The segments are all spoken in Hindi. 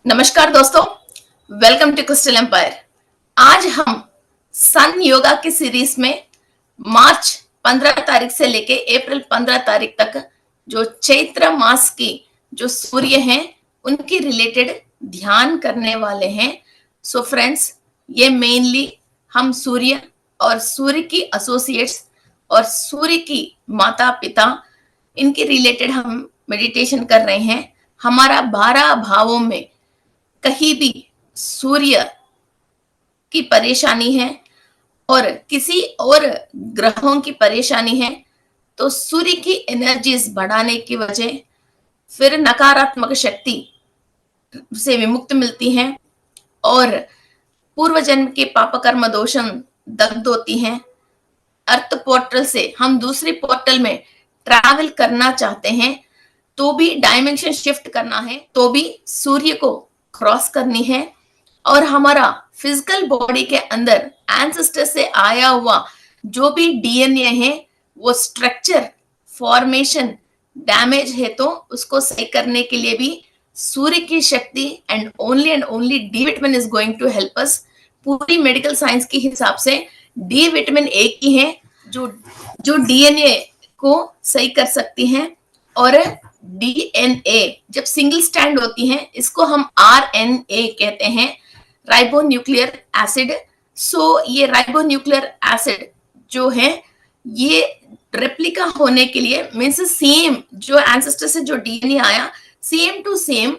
नमस्कार दोस्तों, वेलकम टू क्रिस्टल एम्पायर। आज हम सन योगा की सीरीज में मार्च 15 तारीख से लेके अप्रैल 15 तारीख तक जो चैत्र मास की जो सूर्य हैं उनकी रिलेटेड ध्यान करने वाले हैं। सो फ्रेंड्स, ये मेनली हम सूर्य और सूर्य की एसोसिएट्स और सूर्य की माता पिता इनके रिलेटेड हम मेडिटेशन कर रहे हैं। हमारा 12 भावों में कहीं भी सूर्य की परेशानी है और किसी और ग्रहों की परेशानी है तो सूर्य की एनर्जीज बढ़ाने की वजह फिर नकारात्मक शक्ति से विमुक्त मिलती हैं और पूर्व जन्म के पाप कर्म दोषं दग्ध होती हैं। अर्थ पोर्टल से हम दूसरे पोर्टल में ट्रैवल करना चाहते हैं तो भी डायमेंशन शिफ्ट करना है, तो भी सूर्य को क्रॉस करनी है और हमारा फिजिकल बॉडी के अंदर एंसेस्टर से आया हुआ जो भी डीएनए है वो स्ट्रक्चर फॉर्मेशन डैमेज है तो उसको सही करने के लिए भी सूर्य की शक्ति and only D vitamin is going to help us. पूरी मेडिकल साइंस के हिसाब से डी विटामिन एक ही है जो डीएनए को सही कर सकती हैं और डीएनए जब सिंगल स्टैंड होती हैं इसको हम आरएनए कहते हैं, राइबो न्यूक्लियर एसिड। सो ये राइबो न्यूक्लियर एसिड जो है ये रेप्लिका होने के लिए मीन्स सेम जो एंसेस्टर से जो डीएनए आया सेम टू सेम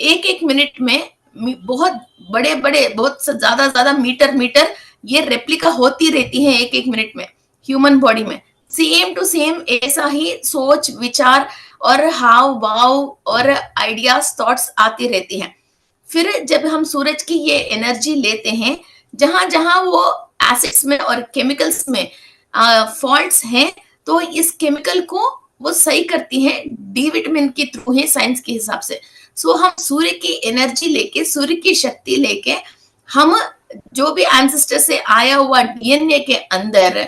एक एक मिनट में बहुत बड़े बड़े बहुत ज्यादा मीटर ये रेप्लिका होती रहती है एक एक मिनट में ह्यूमन बॉडी में। सेम टू सेम ऐसा ही सोच विचार और हाव भाव और आइडियाज थॉट्स आती रहती हैं। फिर जब हम सूरज की ये एनर्जी लेते हैं जहां जहां वो एसिड्स में और केमिकल्स में फॉल्ट्स हैं तो इस केमिकल को वो सही करती हैं डी विटामिन के थ्रू है साइंस के हिसाब से। सो हम सूर्य की एनर्जी लेके सूर्य की शक्ति लेके हम जो भी एंसेस्टर से आया हुआ डीएनए के अंदर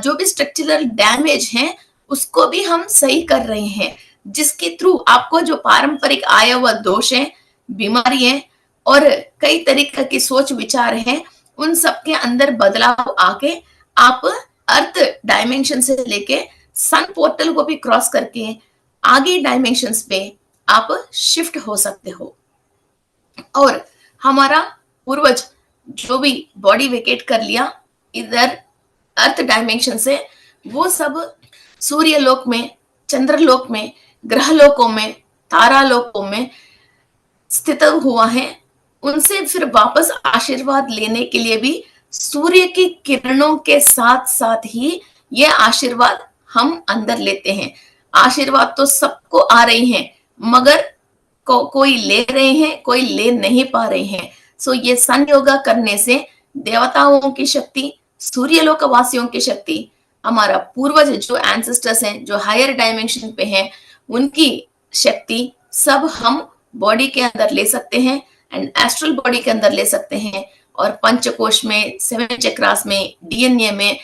जो भी स्ट्रक्चरल डैमेज है उसको भी हम सही कर रहे हैं, जिसके थ्रू आपको जो पारंपरिक आया हुआ दोष है, बीमारी है और कई तरीके की सोच विचार है उन सब के अंदर बदलाव आके आप अर्थ डायमेंशन से लेके सन पोर्टल को भी क्रॉस करके आगे डायमेंशंस पे आप शिफ्ट हो सकते हो। और हमारा पूर्वज जो भी बॉडी वेकेट कर लिया इधर अर्थ डायमेंशन से वो सब सूर्य लोक में, चंद्रलोक में, ग्रह लोकों में, तारा लोकों में स्थित हुआ है। उनसे फिर वापस आशीर्वाद लेने के लिए भी सूर्य की किरणों के साथ साथ ही ये आशीर्वाद हम अंदर लेते हैं। आशीर्वाद तो सबको आ रही हैं मगर कोई ले रहे हैं कोई ले नहीं पा रहे हैं। सो ये सन योगा करने से देवताओं की शक्ति, सूर्यलोक वासियों की शक्ति, हमारा पूर्वज जो एंसेस्टर्स हैं जो हायर डायमेंशन पे हैं उनकी शक्ति सब हम बॉडी के अंदर ले सकते हैं एंड एस्ट्रल बॉडी के अंदर ले सकते हैं और पंचकोश में, 7 चक्रास में, डीएनए में,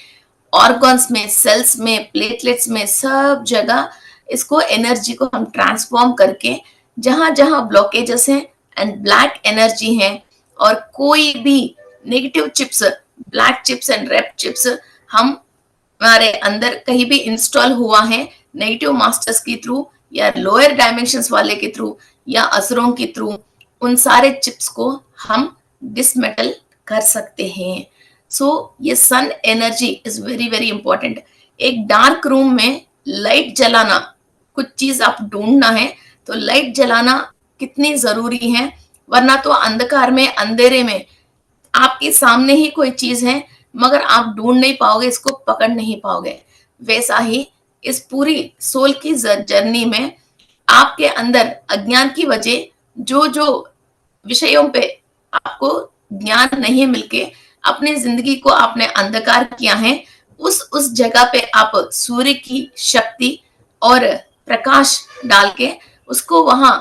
ऑर्गन्स में, सेल्स में, प्लेटलेट्स में, सब जगह इसको एनर्जी को हम ट्रांसफॉर्म करके जहां जहां ब्लॉकेजेस हैं एंड ब्लैक एनर्जी है और कोई भी negative chips, black chips and red chips हमारे अंदर कहीं भी इंस्टॉल हुआ है नेगेटिव मास्टर्स के थ्रू या लोअर डायमेंशंस वाले के थ्रू या असुरों के थ्रू, उन सारे चिप्स को हम डिसमेटल कर सकते हैं। सो ये sun energy is very important. एक डार्क रूम में लाइट जलाना, कुछ चीज आप ढूंढना है तो लाइट जलाना कितनी जरूरी है, वरना तो अंधकार में, अंधेरे में आपके सामने ही कोई चीज है मगर आप ढूंढ नहीं पाओगे, इसको पकड़ नहीं पाओगे। वैसा ही इस पूरी सोल की जर्नी में आपके अंदर अज्ञान की वजह जो जो विषयों पे आपको ज्ञान नहीं मिलके अपनी जिंदगी को आपने अंधकार किया है, उस जगह पे आप सूर्य की शक्ति और प्रकाश डाल के उसको वहां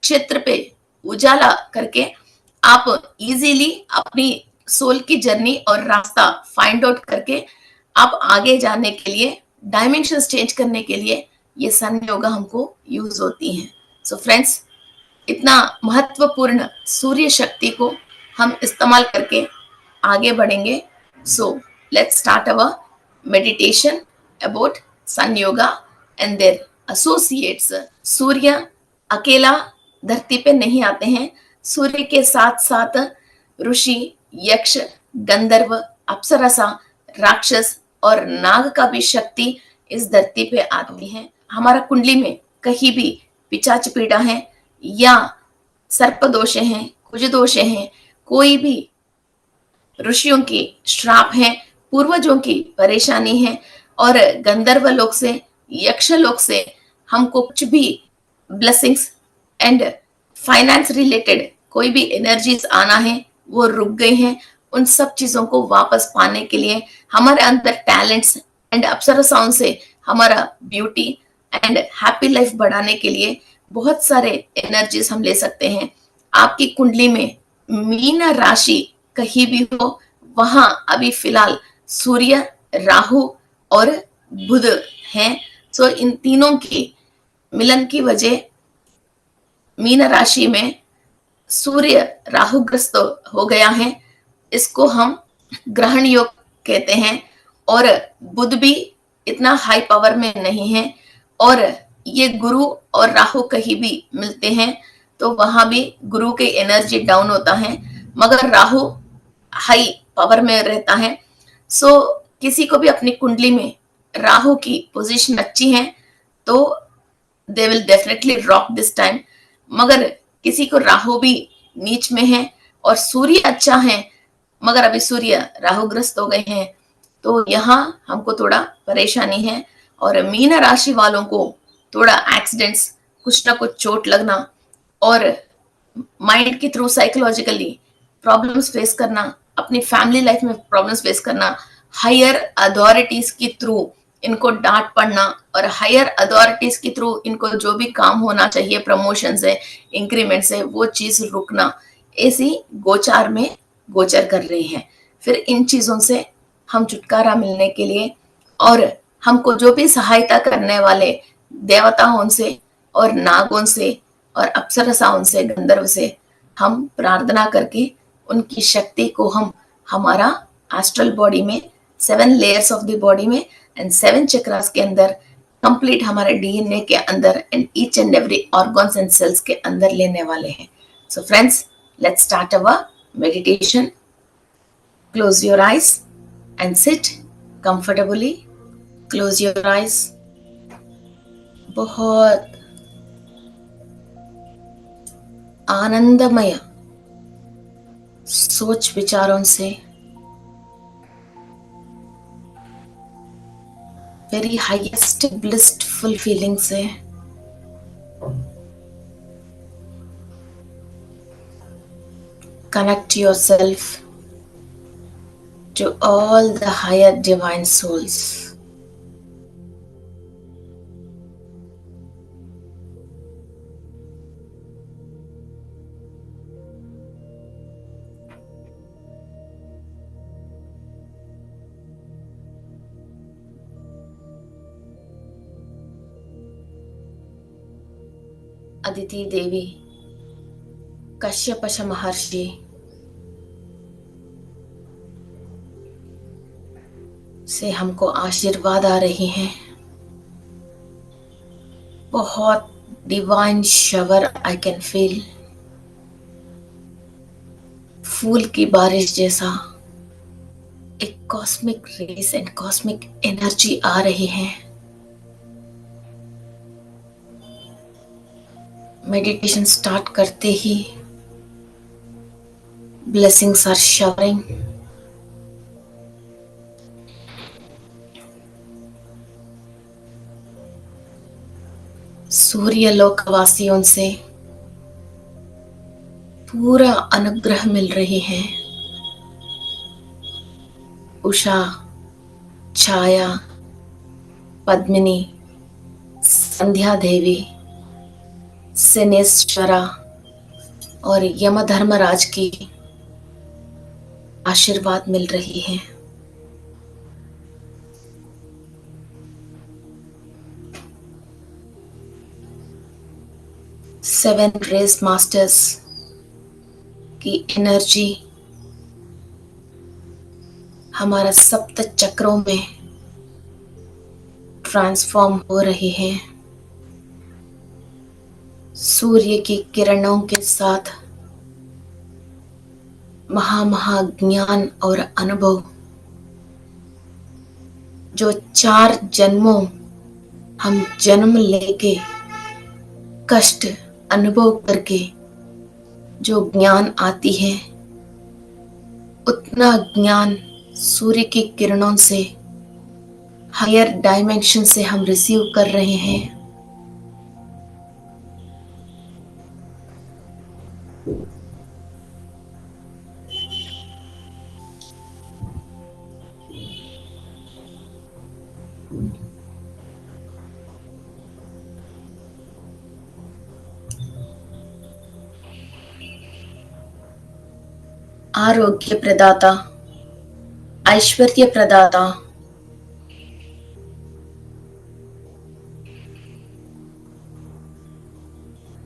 क्षेत्र पे उजाला करके आप इजीली अपनी सोल की जर्नी और रास्ता फाइंड आउट करके आप आगे जाने के लिए, डायमेंशन चेंज करने के लिए ये सन योगा हमको यूज होती हैं। सो फ्रेंड्स, इतना महत्वपूर्ण सूर्य शक्ति को हम इस्तेमाल करके आगे बढ़ेंगे. So let's start our meditation about sun yoga and their associates. सूर्य अकेला धरती पे नहीं आते हैं. सूर्य के साथ साथ ऋषि, यक्ष, गंधर्व, अप्सरसा, राक्षस और नाग का भी शक्ति इस धरती पे आती है. हमारा कुंडली में कहीं भी पिचाच पीड़ा है या सर्प दोष हैं, कुज दोष हैं, कोई भी ऋषियों की श्राप है, पूर्वजों की परेशानी है और गंधर्व लोक से, यक्ष लोक से हमको कुछ भी ब्लेसिंग्स एंड फाइनेंस रिलेटेड कोई भी एनर्जीज आना है, वो रुक गई हैं. उन सब चीजों को वापस पाने के लिए हमारे अंदर टैलेंट्स एंड अप्सरसाओं से हमारा ब्यूटी एंड हैप्पी लाइफ बढ़ाने के लिए बहुत सारे एनर्जीज हम ले सकते हैं. आपकी कुंडली में मीन राशि कहीं भी हो, वहां अभी फिलहाल सूर्य, राहु और बुध हैं. सो इन तीनों की मिलन की वजह मीन राशि में सूर्य राहुग्रस्त हो गया है. इसको हम ग्रहण योग कहते हैं. और बुध भी इतना हाई पावर में नहीं है और ये गुरु और राहु कहीं भी मिलते हैं तो वहां भी गुरु के एनर्जी डाउन होता है, मगर राहु हाई पावर में रहता है. सो किसी को भी अपनी कुंडली में राहु की पोजीशन अच्छी है तो they will definitely rock this time. मगर किसी को राहु भी नीच में है और सूर्य अच्छा है मगर अभी सूर्य राहुग्रस्त हो गए हैं तो यहाँ हमको थोड़ा परेशानी है. और मीन राशि वालों को थोड़ा एक्सीडेंट्स, कुछ ना कुछ चोट लगना और माइंड के थ्रू साइकोलॉजिकली प्रॉब्लम्स फेस करना, अपनी फैमिली लाइफ में प्रॉब्लम्स फेस करना, हायर अथॉरिटीज के थ्रू इनको डांट पड़ना और हायर अथॉरिटीज के थ्रू इनको जो भी काम होना चाहिए, प्रमोशन से, इंक्रीमेंट से, वो चीज रुकना, ऐसी गोचार में गोचर कर रही है. फिर इन चीजों से हम छुटकारा मिलने के लिए और हमको जो भी सहायता करने वाले देवताओं से और नागों से और अप्सरसाओं से, गंधर्व से हम प्रार्थना करके उनकी शक्ति को हम हमारा एस्ट्रल बॉडी में, 7 लेयर्स ऑफ द बॉडी में एंड 7 चक्रास के अंदर, कंप्लीट हमारे डीएनए के अंदर and each and every organs and cells के अंदर लेने वाले हैं. So friends, let's start our meditation. Close your eyes and sit comfortably. Close your eyes. बहुत आनंदमय सोच विचारों से, very highest blissful feeling से connect yourself to all the higher divine souls. Aditi देवी, कश्यपश महर्षि से हमको आशीर्वाद आ रही हैं. बहुत divine shower I can feel. फूल की बारिश जैसा एक cosmic rays and cosmic energy आ रही है. मेडिटेशन स्टार्ट करते ही ब्लेसिंग्स आर शावरिंग. सूर्य लोकवासियों से पूरा अनुग्रह मिल रही है. उषा, छाया, पद्मिनी, संध्या देवी, शनेश्वरा और यमधर्मराज की आशीर्वाद मिल रही है. सेवन रेस मास्टर्स की एनर्जी हमारा सप्त चक्रों में ट्रांसफॉर्म हो रही है। सूर्य की किरणों के साथ महाज्ञान और अनुभव जो 4 जन्मों हम जन्म लेके कष्ट अनुभव करके जो ज्ञान आती है, उतना ज्ञान सूर्य की किरणों से हायर डायमेंशन से हम रिसीव कर रहे हैं। आरोग्य प्रदाता, ऐश्वर्य प्रदाता,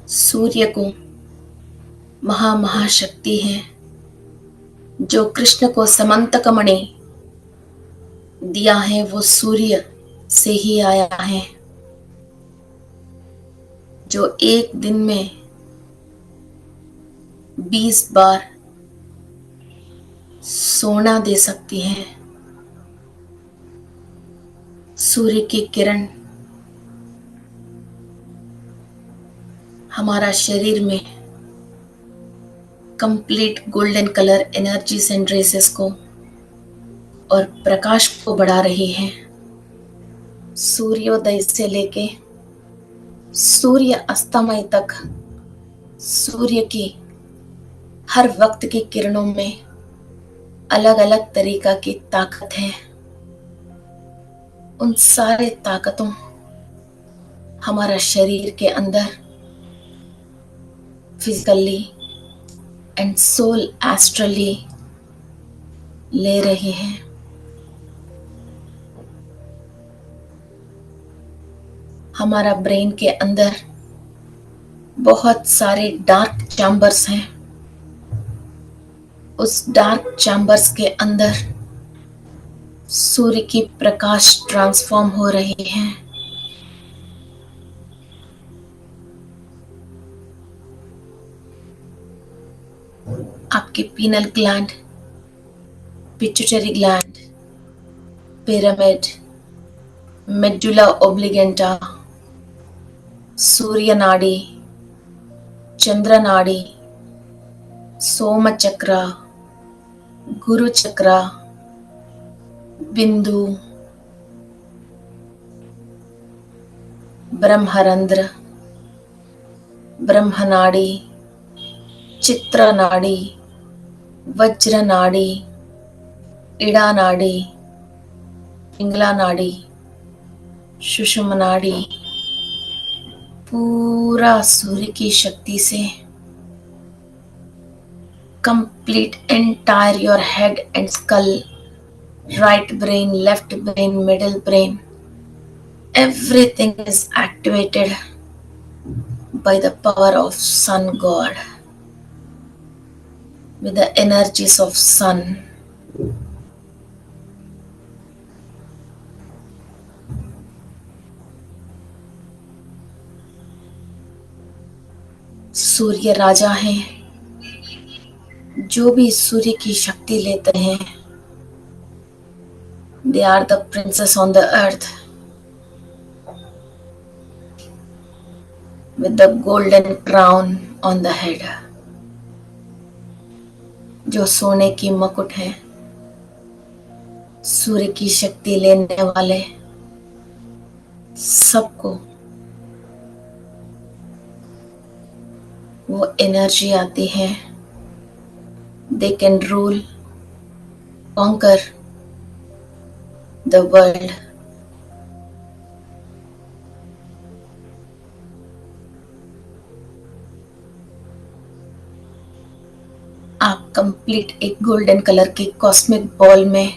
सूर्य को महाशक्ति है जो कृष्ण को समंतक मणि दिया है, वो सूर्य से ही आया है, जो एक दिन में 20 बार सोना दे सकती है। सूर्य की किरण हमारा शरीर में complete golden colour energies and rays को और प्रकाश को बढ़ा रही है। सूर्योदय से लेके सूर्य अस्तमय तक सूर्य की हर वक्त की किरणों में अलग अलग तरीका की ताकत है। उन सारे ताकतों हमारा शरीर के अंदर फिजिकली एंड सोल एस्ट्रली ले रहे हैं। हमारा ब्रेन के अंदर बहुत सारे डार्क चैम्बर्स हैं। उस डार्क चैम्बर्स के अंदर सूर्य की प्रकाश ट्रांसफॉर्म हो रही है। आपके pineal gland, pituitary gland, pyramid, medulla oblongata, सूर्य नाड़ी, चंद्र नाड़ी, सोम चक्र, गुरु चक्र, बिंदु, ब्रह्मरंध्र, ब्रह्मनाड़ी, चित्र नाड़ी, वज्र नाड़ी, इड़ा नाड़ी, पिंगला नाड़ी, सुषुम्ना नाड़ी पूरा सूर्य की शक्ति से complete entire your head and skull, right brain, left brain, middle brain, everything is activated by the power of sun god, with the energies of sun. सूर्य राजा हैं। जो भी सूर्य की शक्ति लेते हैं, they are the princess on the earth with the golden crown on the head. जो सोने की मुकुट है, सूर्य की शक्ति लेने वाले सबको वो एनर्जी आती है। They can rule, conquer the world. आप कंप्लीट एक गोल्डन कलर के कॉस्मिक बॉल में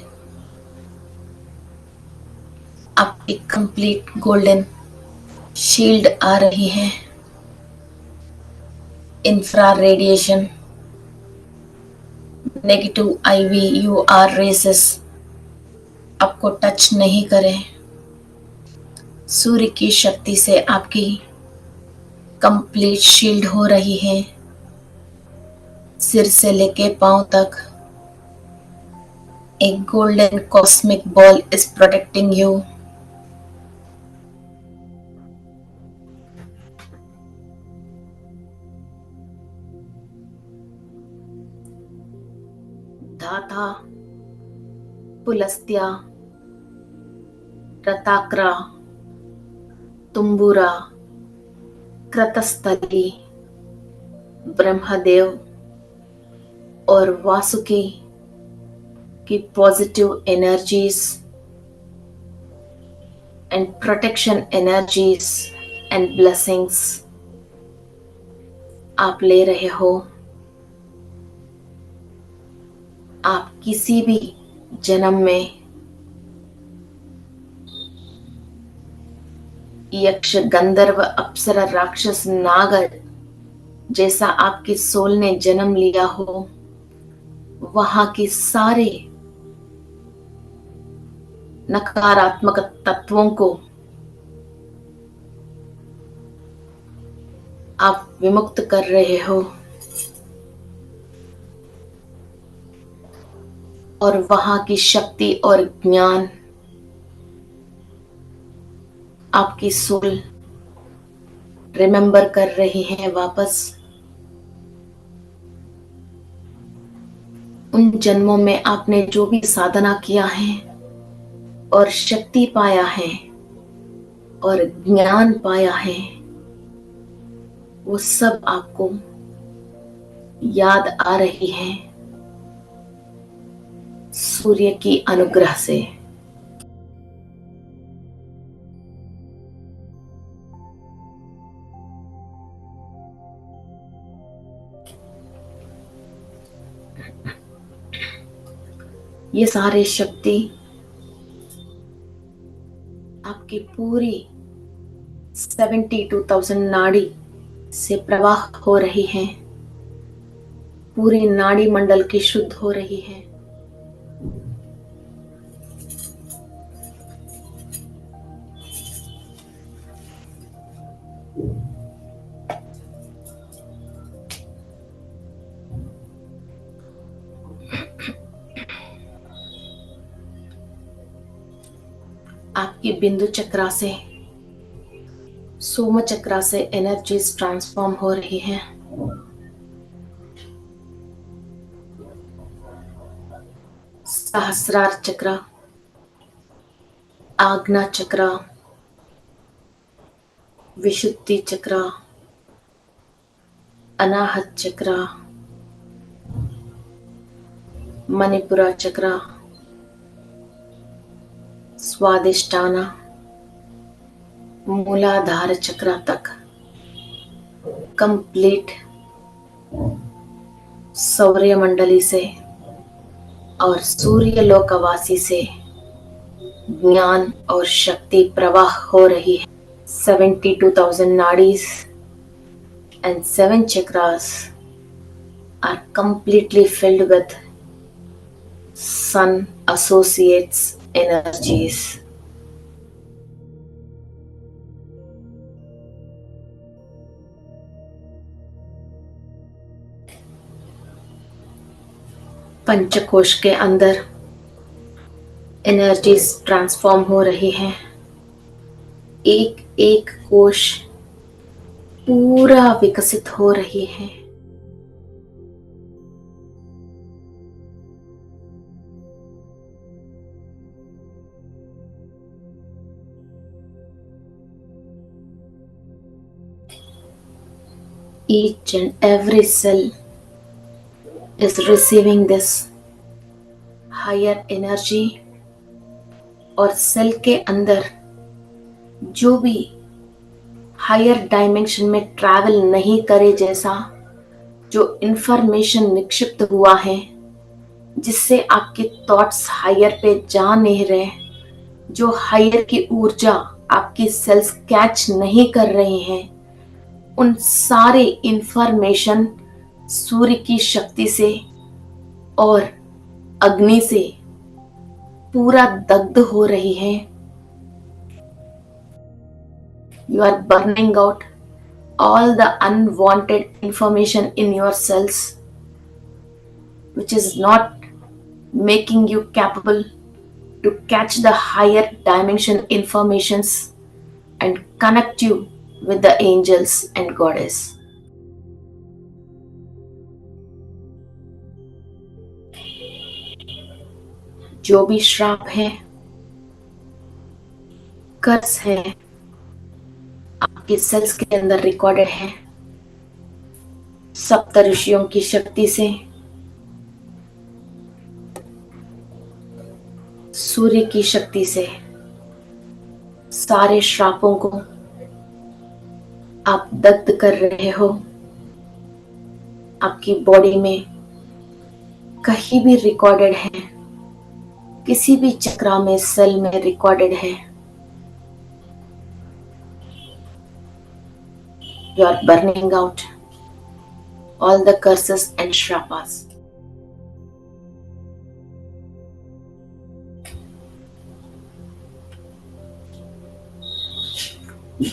आप एक कंप्लीट गोल्डन शील्ड आ रही है। Infra radiation, negative IV UR rays आपको टच नहीं करें। सूर्य की शक्ति से आपकी कंप्लीट शील्ड हो रही है। सिर से लेके पांव तक एक golden cosmic ball is protecting you. धाता, पुलस्त्या, रताक्रा, तुम्बुरा, क्रतस्थली, ब्रह्मदेव और वासुकी की positive energies and protection energies and blessings आप ले रहे हो। आप किसी भी जन्म में यक्ष, गंधर्व, अप्सरा, राक्षस, नागर जैसा आपकी सोल ने जन्म लिया हो, वहां के सारे नकारात्मक तत्वों को आप विमुक्त कर रहे हो और वहां की शक्ति और ज्ञान आपकी सोल रिमेंबर कर रही है वापस। उन जन्मों में आपने जो भी साधना किया है और शक्ति पाया है और ज्ञान पाया है, वो सब आपको याद आ रही है सूर्य की अनुग्रह से। ये सारे शक्ति आपकी पूरी 72,000 नाड़ी से प्रवाह हो रही है। पूरी नाड़ी मंडल की शुद्ध हो रही है। आपकी बिंदु चक्रा से, सोम चक्रा से एनर्जीज ट्रांसफॉर्म हो रही है। सहस्रार चक्र, आज्ञा चक्र, विशुद्धि चक्र, अनाहत चक्र, मणिपुरा चक्र, स्वादिष्टाना, मूलाधार चक्र तक कंप्लीट सौर्य मंडली से और सूर्य लोकवासी से ज्ञान और शक्ति प्रवाह हो रही है। 72,000 nadis and 7 chakras are completely filled with sun associates energies. पंचकोश के अंदर एनर्जीज ट्रांसफॉर्म हो रही हैं। एक एक कोश पूरा विकसित हो रही है। Each and every cell is receiving this higher energy और सेल के अंदर जो भी हायर डायमेंशन में ट्रैवल नहीं करे जैसा जो इंफॉर्मेशन निक्षिप्त हुआ है, जिससे आपके थॉट्स हायर पे जा नहीं रहे, जो हायर की ऊर्जा आपकी सेल्स कैच नहीं कर रही हैं, उन सारे इंफॉर्मेशन सूर्य की शक्ति से और अग्नि से पूरा दग्ध हो रही है. You are burning out all the unwanted information in your cells, which is not making you capable to catch the higher dimension informations and connect you with the angels and goddess. जो भी श्राप है, कर्स है, आपके सेल्स के अंदर रिकॉर्डेड है, सप्त ऋषियों की शक्ति से, सूर्य की शक्ति से सारे श्रापों को आप दग्ध कर रहे हो. आपकी बॉडी में कहीं भी रिकॉर्डेड है, किसी भी चक्रा में, सेल में रिकॉर्डेड है. You are burning out all the curses and shrapas.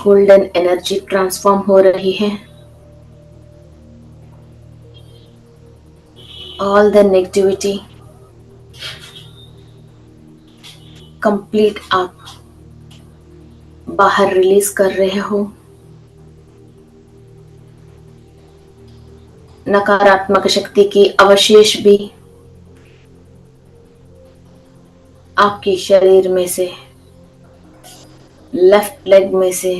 Golden energy transform हो रही है. ऑल द नेगेटिविटी कंप्लीट आप बाहर रिलीज कर रहे हो. नकारात्मक शक्ति की अवशेष भी आपके शरीर में से, लेफ्ट लेग में से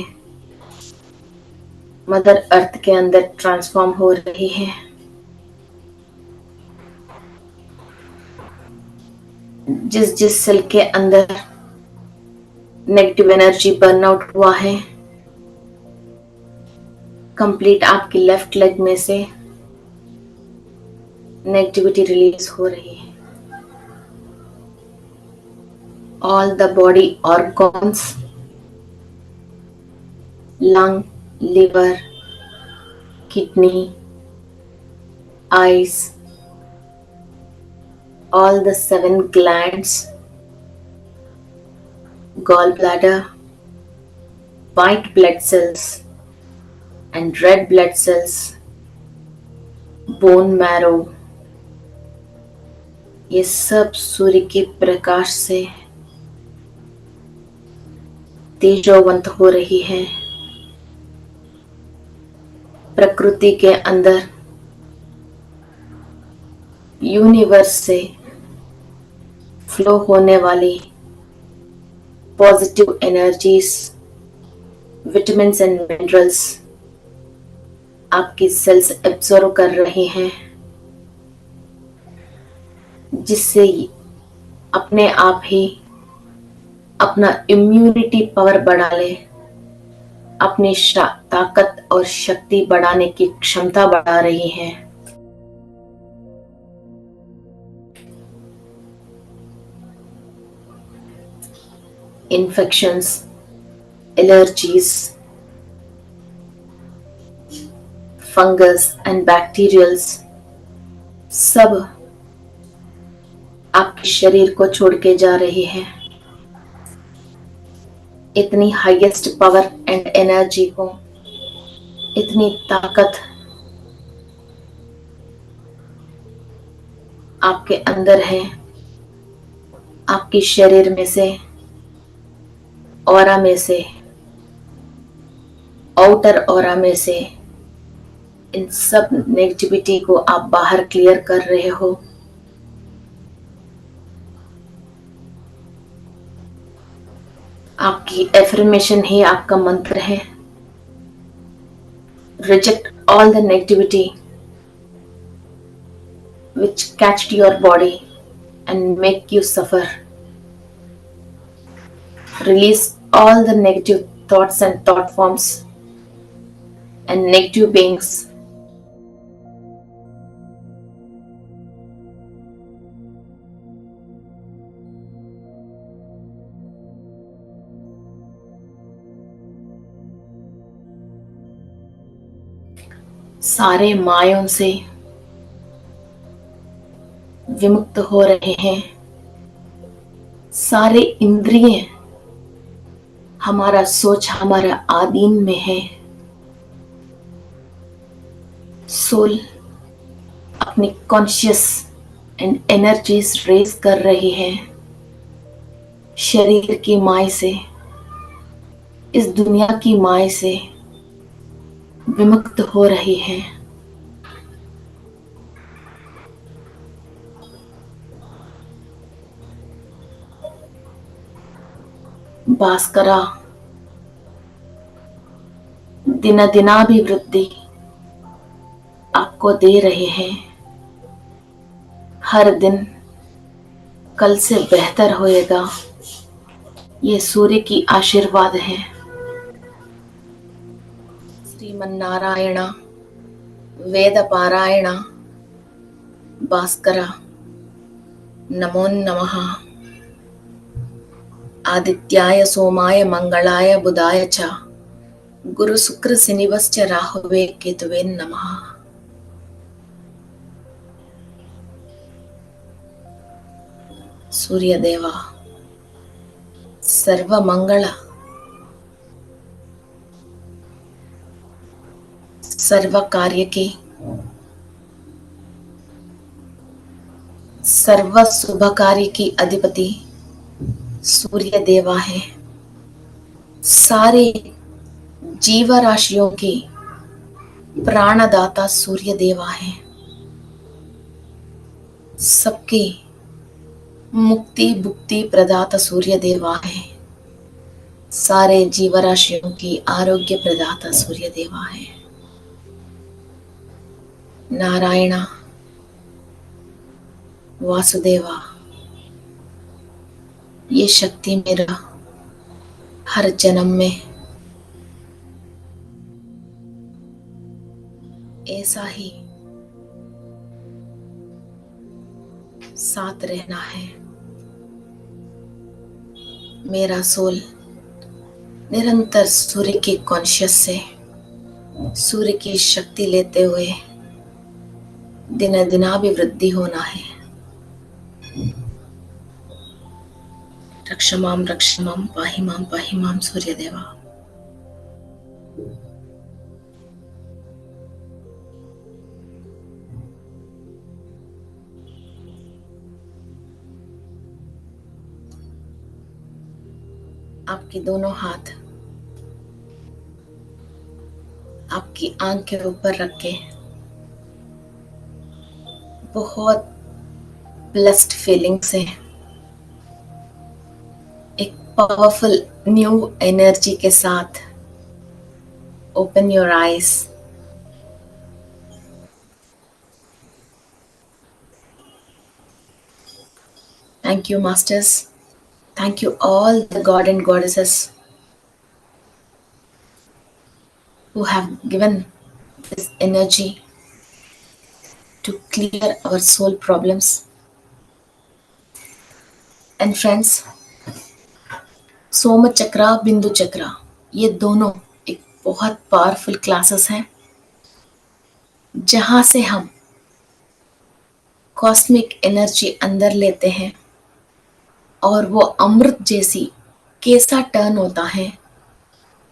मदर अर्थ के अंदर ट्रांसफॉर्म हो रही है. जिस जिस सेल के अंदर नेगेटिव एनर्जी बर्नआउट हुआ है, कंप्लीट आपकी लेफ्ट लेग में से नेगेटिविटी रिलीज हो रही है. All the body organs, lung, liver, kidney, eyes, all the 7 glands, gallbladder, white blood cells and red blood cells, bone marrow, ये सब सूर्य के प्रकाश से तेजोवंत हो रही है. प्रकृति के अंदर, यूनिवर्स से फ्लो होने वाली positive energies, vitamins and minerals आपकी सेल्स एब्जॉर्ब कर रहे हैं, जिससे अपने आप ही अपना इम्यूनिटी पावर बढ़ा ले, अपनी ताकत और शक्ति बढ़ाने की क्षमता बढ़ा रही है. Infections, allergies, fungus and bacterials सब आपके शरीर को छोड़ के जा रही है. इतनी हाईएस्ट पावर एंड एनर्जी को, इतनी ताकत आपके अंदर है. आपके शरीर में से, ऑरा में से, आउटर ऑरा में से इन सब नेगेटिविटी को आप बाहर क्लियर कर रहे हो. आपकी एफर्मेशन ही आपका मंत्र है. Reject all the negativity which catched your body and make you suffer. Release all the negative thoughts and thought forms and negative beings. सारे मायों से विमुक्त हो रहे हैं। सारे इंद्रिय, हमारा सोच हमारा आधीन में है। सोल अपनी कॉन्शियस एंड एनर्जीज रेज कर रही है शरीर की माय से, इस दुनिया की माय से विमुक्त हो रही है। भास्करा दिनाभिवृद्धि आपको दे रहे हैं। हर दिन कल से बेहतर होएगा, ये सूर्य की आशीर्वाद है। श्रीमन्नारायण वेद पारायण भास्कर नमो नमः। आदित्याय सोमाय मंगलाय बुधाय च गुरु शुक्र शनिवश्च राहुवे केतवे नमः। सूर्यदेवा सर्वमंगल सर्व कार्य की सर्व शुभ कार्य की अधिपति सूर्य देवा है। सारे जीव राशियों की प्राणदाता सूर्य देवा है। सबकी मुक्ति भुक्ति प्रदाता सूर्य देवा है। सारे जीव राशियों की आरोग्य प्रदाता सूर्य देवा है। नारायण वासुदेवा, ये शक्ति मेरा हर जन्म में ऐसा ही साथ रहना है। मेरा सोल निरंतर सूर्य की कॉन्शियस से सूर्य की शक्ति लेते हुए दिनाभिवृद्धि होना है। रक्ष माम पाहि माम सूर्यदेवा। आपके दोनों हाथ आपकी आंख के ऊपर रख के बहुत ब्लेस्ड फीलिंग से एक पावरफुल न्यू एनर्जी के साथ open your eyes. Thank you masters, thank you all the god and goddesses who have given this energy to clear our soul problems. And friends, सोम चक्रा बिंदु चक्रा ये दोनों एक बहुत पावरफुल क्लासेस हैं जहां से हम कॉस्मिक एनर्जी अंदर लेते हैं और वो अमृत जैसी कैसा टर्न होता है,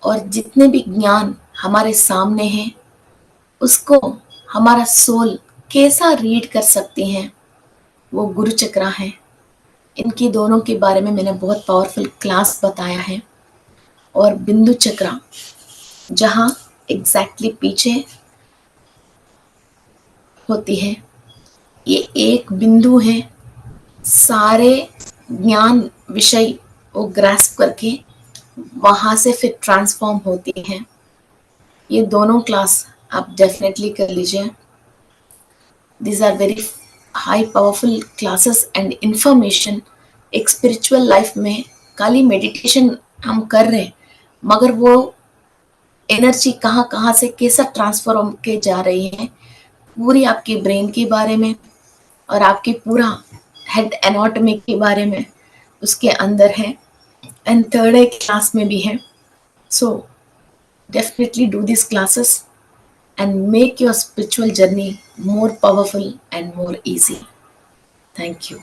और जितने भी ज्ञान हमारे सामने हैं उसको हमारा सोल कैसा रीड कर सकती हैं, वो गुरु चक्रा है। इनकी दोनों के बारे में मैंने बहुत पावरफुल क्लास बताया है। और बिंदु चक्रा जहाँ एग्जैक्टली पीछे होती है, ये एक बिंदु है, सारे ज्ञान विषय वो ग्रास्प करके वहां से फिर ट्रांसफॉर्म होती हैं। ये दोनों क्लास आप डेफिनेटली कर लीजिए। These are very high powerful classes and information. एक स्पिरिचुअल लाइफ में खाली मेडिटेशन हम कर रहे हैं, मगर वो एनर्जी कहाँ कहाँ से कैसा ट्रांसफॉर्म के जा रही है, पूरी आपकी ब्रेन के बारे में और आपकी पूरा हेड एनाटॉमी के बारे में उसके अंदर है। एंड थर्ड क्लास में भी है। So definitely do this classes and make your spiritual journey more powerful and more easy. Thank you.